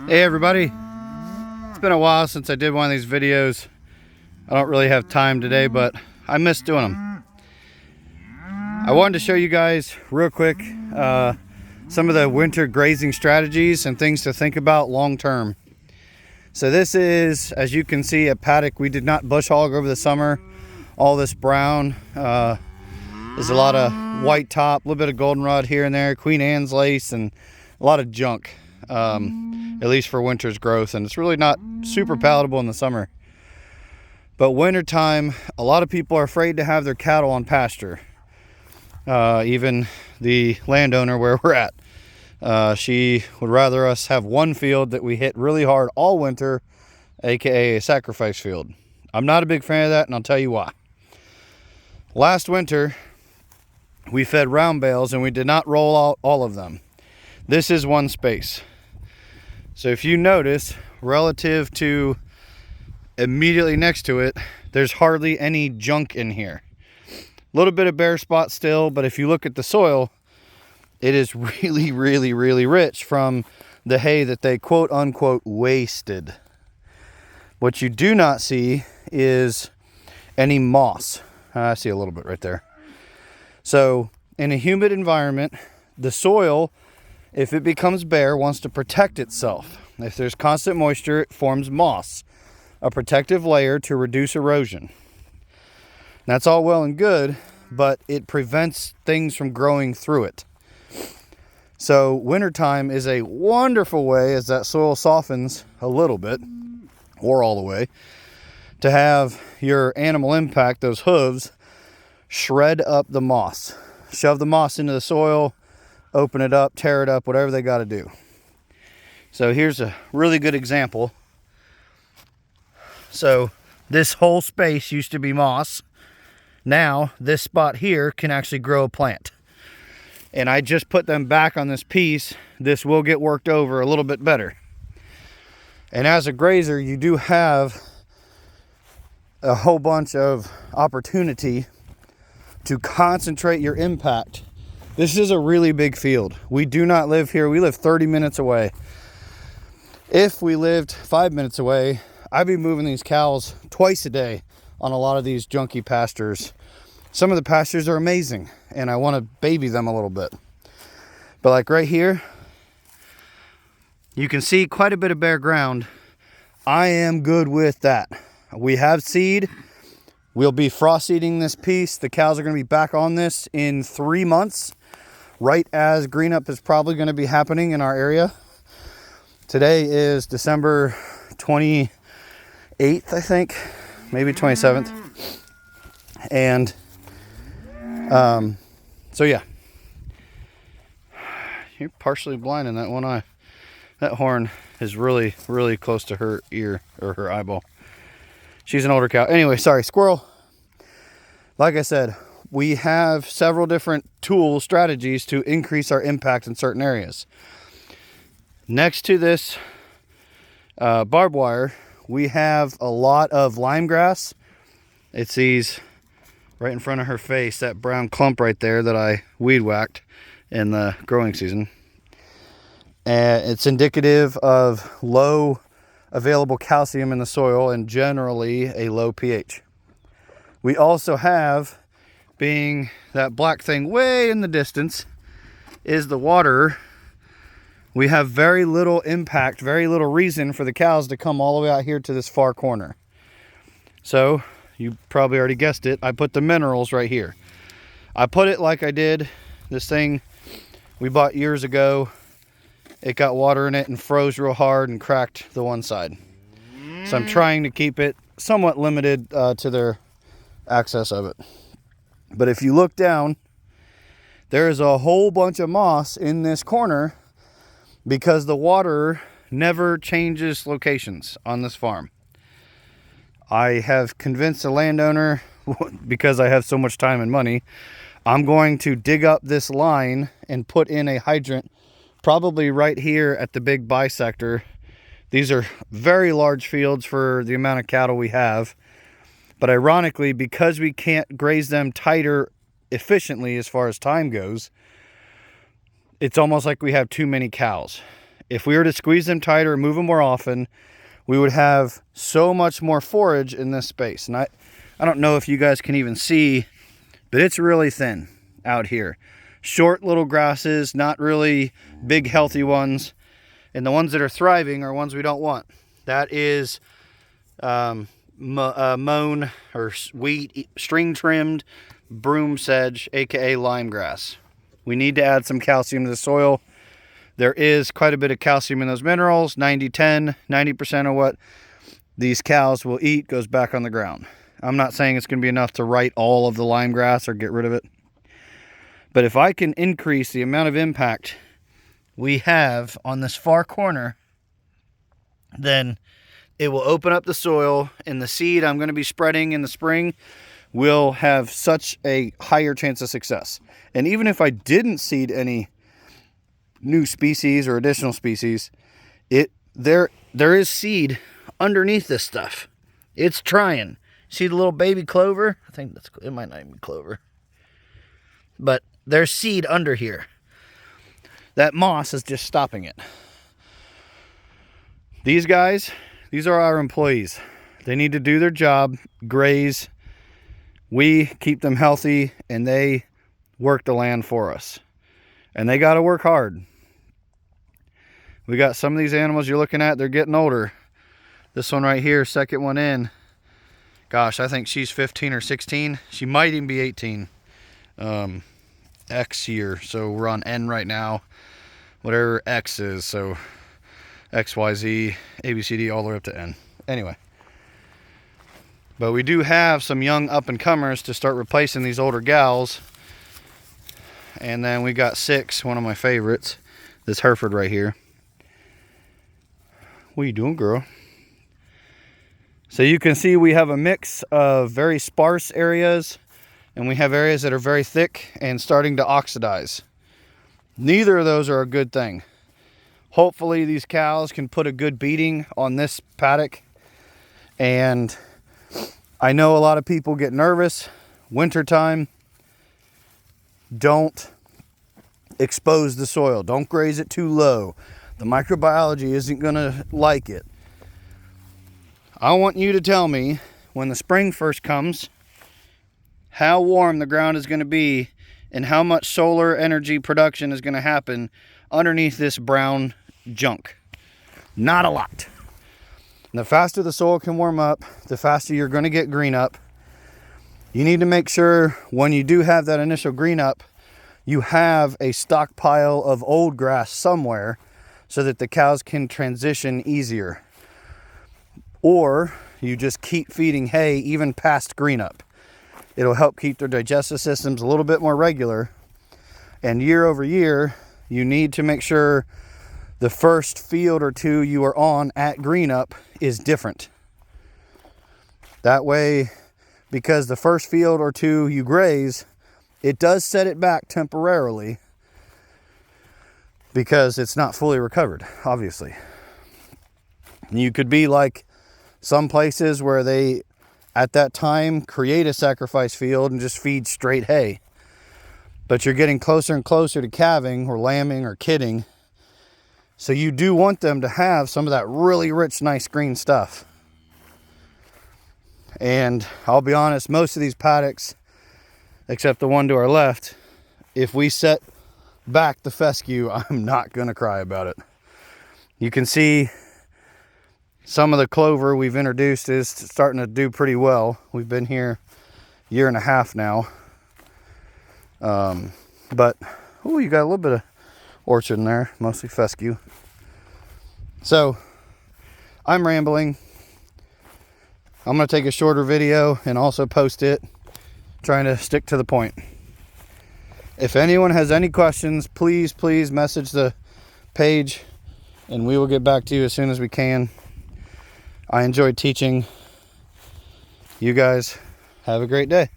Hey everybody, it's been a while since I did one of these videos. I don't really have time today, but I miss doing them. I wanted to show you guys real quick some of the winter grazing strategies and things to think about long term. So this is, as you can see, a paddock we did not bush hog over the summer. All this brown, there's a lot of white top, a little bit of goldenrod here and there, Queen Anne's lace, and a lot of junk, at least for winter's growth. And it's really not super palatable in the summer. But wintertime, a lot of people are afraid to have their cattle on pasture. Even the landowner where we're at. She would rather us have one field that we hit really hard all winter, aka a sacrifice field. I'm not a big fan of that, and I'll tell you why. Last winter, we fed round bales and we did not roll out all of them. This is one space. So if you notice, relative to immediately next to it, there's hardly any junk in here. A little bit of bare spot still, but if you look at the soil, it is really, really, really rich from the hay that they quote unquote wasted. What you do not see is any moss. I see a little bit right there. So in a humid environment, the soil, if it becomes bare, wants to protect itself. If there's constant moisture, it forms moss, a protective layer to reduce erosion. That's all well and good, but it prevents things from growing through it. So wintertime is a wonderful way, as that soil softens a little bit, or all the way, to have your animal impact, those hooves, shred up the moss. Shove the moss into the soil, open it up, tear it up, whatever they got to do. So here's a really good example. So this whole space used to be moss. Now this spot here can actually grow a plant. And I just put them back on this piece. This will get worked over a little bit better. And as a grazer, you do have a whole bunch of opportunity to concentrate your impact. This is a really big field. We do not live here. We live 30 minutes away. If we lived 5 minutes away, I'd be moving these cows twice a day on a lot of these junky pastures. Some of the pastures are amazing, and I want to baby them a little bit. But like right here, you can see quite a bit of bare ground. I am good with that. We have seed. We'll be frost seeding this piece. The cows are going to be back on this in 3 months, right as green up is probably going to be happening in our area. Today is December 28th, I think, maybe 27th. And so yeah, you're partially blind in that one eye. That horn is really, really close to her ear or her eyeball. She's an older cow. Anyway, sorry, squirrel. Like I said, we have several different tools, strategies to increase our impact in certain areas. Next to this barbed wire, we have a lot of lime grass. It's these right in front of her face, that brown clump right there that I weed whacked in the growing season. And it's indicative of low available calcium in the soil and generally a low pH. We also have, being that black thing way in the distance, is the water. We have very little impact, very little reason for the cows to come all the way out here to this far corner. So, you probably already guessed it, I put the minerals right here. I put it like I did this thing we bought years ago. It got water in it and froze real hard and cracked the one side. So I'm trying to keep it somewhat limited to their access of it. But if you look down, there is a whole bunch of moss in this corner because the water never changes locations on this farm. I have convinced the landowner, because I have so much time and money, I'm going to dig up this line and put in a hydrant probably right here at the big bisector. These are very large fields for the amount of cattle we have. But ironically, because we can't graze them tighter efficiently as far as time goes, it's almost like we have too many cows. If we were to squeeze them tighter and move them more often, we would have so much more forage in this space. And I don't know if you guys can even see, but it's really thin out here. Short little grasses, not really big healthy ones. And the ones that are thriving are ones we don't want. That is mown or wheat, string trimmed broom sedge, aka lime grass. We need to add some calcium to the soil. There is quite a bit of calcium in those minerals. 90-10, 90% of what these cows will eat goes back on the ground. I'm not saying it's going to be enough to right all of the lime grass or get rid of it. But if I can increase the amount of impact we have on this far corner, then it will open up the soil, and the seed I'm going to be spreading in the spring will have such a higher chance of success. And even if I didn't seed any new species or additional species, there is seed underneath this stuff. It's trying. See the little baby clover? I think it might not even be clover. But there's seed under here. That moss is just stopping it. These guys, these are our employees. They need to do their job, graze. We keep them healthy, and they work the land for us. And they got to work hard. We got some of these animals you're looking at, they're getting older. This one right here, second one in. Gosh, I think she's 15 or 16. She might even be 18. X year, so we're on N right now. Whatever X is, so X, Y, Z, A, B, C, D, all the way up to N. Anyway. But we do have some young up-and-comers to start replacing these older gals. And then we got 6, one of my favorites. This Hereford right here. What are you doing, girl? So you can see we have a mix of very sparse areas, and we have areas that are very thick and starting to oxidize. Neither of those are a good thing. Hopefully these cows can put a good beating on this paddock. And I know a lot of people get nervous. Wintertime, don't expose the soil. Don't graze it too low. The microbiology isn't gonna like it. I want you to tell me, when the spring first comes, how warm the ground is gonna be and how much solar energy production is gonna happen underneath this brown junk. Not a lot. And the faster the soil can warm up, the faster you're gonna get green up. You need to make sure when you do have that initial green up, you have a stockpile of old grass somewhere so that the cows can transition easier. Or you just keep feeding hay even past green up. It'll help keep their digestive systems a little bit more regular. And year over year, you need to make sure the first field or two you are on at green up is different. That way, because the first field or two you graze, it does set it back temporarily because it's not fully recovered, obviously. You could be like some places where they, at that time, create a sacrifice field and just feed straight hay. But you're getting closer and closer to calving or lambing or kidding. So you do want them to have some of that really rich, nice green stuff. And I'll be honest, most of these paddocks, except the one to our left, if we set back the fescue, I'm not gonna cry about it. You can see some of the clover we've introduced is starting to do pretty well. We've been here a year and a half now. But, oh, you got a little bit of orchard in there, mostly fescue. So, I'm rambling. I'm going to take a shorter video and also post it, trying to stick to the point. If anyone has any questions, please message the page and we will get back to you as soon as we can. I enjoyed teaching. You guys have a great day.